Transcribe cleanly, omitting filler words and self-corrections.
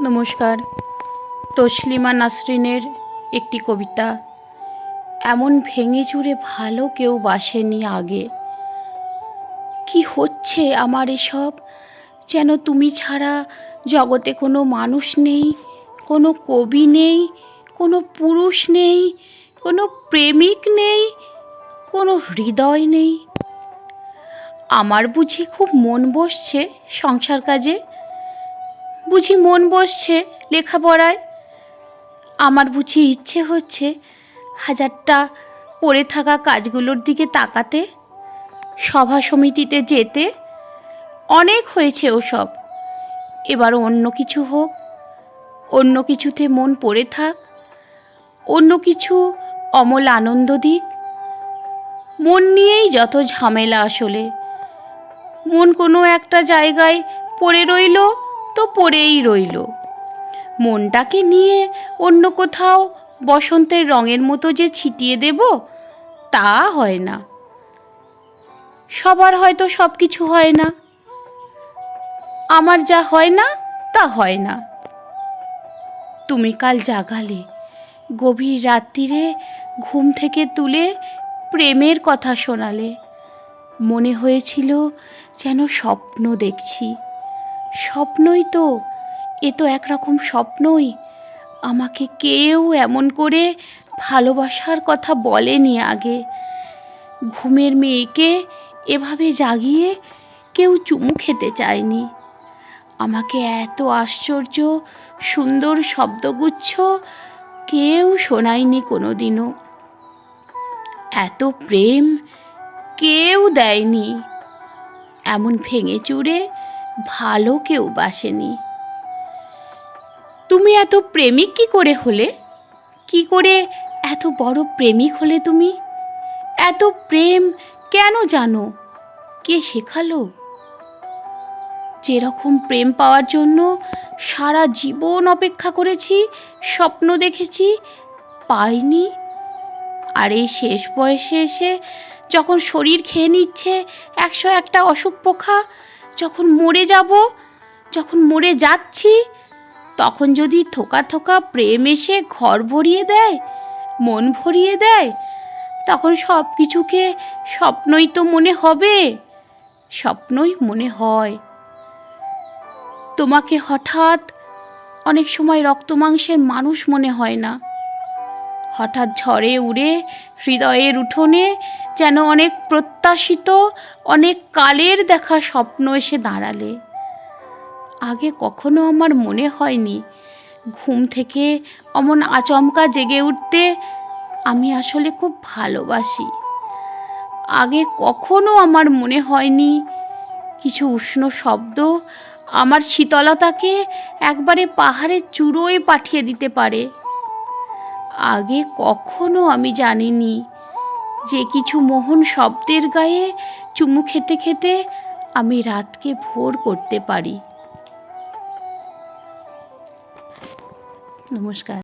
নমস্কার। তসলিমা নাসরিনের একটি কবিতা। এমন ভেঙে চুরে ভালো কেউ বাসেনি আগে। কি হচ্ছে আমার এসব, যেন তুমি ছাড়া জগতে কোনো মানুষ নেই, কোনো কবি নেই, কোনো পুরুষ নেই, কোনো প্রেমিক নেই, কোনো হৃদয় নেই। আমার বুঝি খুব মন বসছে সংসার কাজে, বুঝি মন বসছে লেখাপড়ায়। আমার বুঝি ইচ্ছে হচ্ছে হাজারটা পড়ে থাকা কাজগুলোর দিকে তাকাতে, সভা সমিতিতে যেতে। অনেক হয়েছে ওসব, এবার অন্য কিছু হোক, অন্য কিছুতে মন পড়ে থাক, অন্য কিছু অমল আনন্দ দিক। মন নিয়েই যত ঝামেলা আসলে। মন কোনো একটা জায়গায় পড়ে রইল তো পড়েই রইল। মনটাকে নিয়ে অন্য কোথাও বসন্তের রঙের মতো যে ছিটিয়ে দেব, তা হয় না। সবার হয়তো সব কিছু হয় না, আমার যা হয় না তা হয় না। তুমি কাল জাগালে, গভীর রাত্রিরে ঘুম থেকে তুলে প্রেমের কথা শোনালে। মনে হয়েছিল যেন স্বপ্ন দেখছি। স্বপ্নই তো, এ তো একরকম স্বপ্নই। আমাকে কেউ এমন করে ভালোবাসার কথা বলেনি আগে। ঘুমের মেয়েকে এভাবে জাগিয়ে কেউ চুমু খেতে চায়নি। আমাকে এত আশ্চর্য সুন্দর শব্দগুচ্ছ কেউ শোনায়নি কোনোদিনও। এত প্রেম কেউ দেয়নি। এমন ভেঙে চুরে ভালো কেউ বাসেনি। তুমি এত প্রেমিক কি করে হলে? কি করে এত বড় প্রেমিক হলে তুমি? এত প্রেম কেন জানো? কে শেখালো? যেরকম প্রেম পাওয়ার জন্য সারা জীবন অপেক্ষা করেছি, স্বপ্ন দেখেছি, পাইনি। আর এই শেষ বয়সে এসে যখন শরীর খেয়ে নিচ্ছে 101টা অসুখ পোখা, যখন মরে যাব, যখন মরে যাচ্ছি, তখন যদি থোকা থোকা প্রেম এসে ঘর ভরিয়ে দেয়, মন ভরিয়ে দেয়, তখন সব কিছুকে স্বপ্নই তো মনে হবে। স্বপ্নই মনে হয়। তোমাকে হঠাৎ অনেক সময় রক্তমাংসের মানুষ মনে হয় না। হঠাৎ ঝড়ে উড়ে হৃদয়ের উঠোনে যেন অনেক প্রত্যাশিত, অনেক কালের দেখা স্বপ্ন এসে দাঁড়ালে। আগে কখনো আমার মনে হয়নি ঘুম থেকে অমন আচমকা জেগে উঠতে আমি আসলে খুব ভালোবাসি। আগে কখনো আমার মনে হয়নি কিছু উষ্ণ শব্দ আমার শীতলতাকে একবারে পাহাড়ের চূড়োয় পাঠিয়ে দিতে পারে। আগে কখনো আমি জানিনি যে কিছু মোহন শব্দের গায়ে চুমু খেতে খেতে আমি রাতকে ভোর করতে পারি। নমস্কার।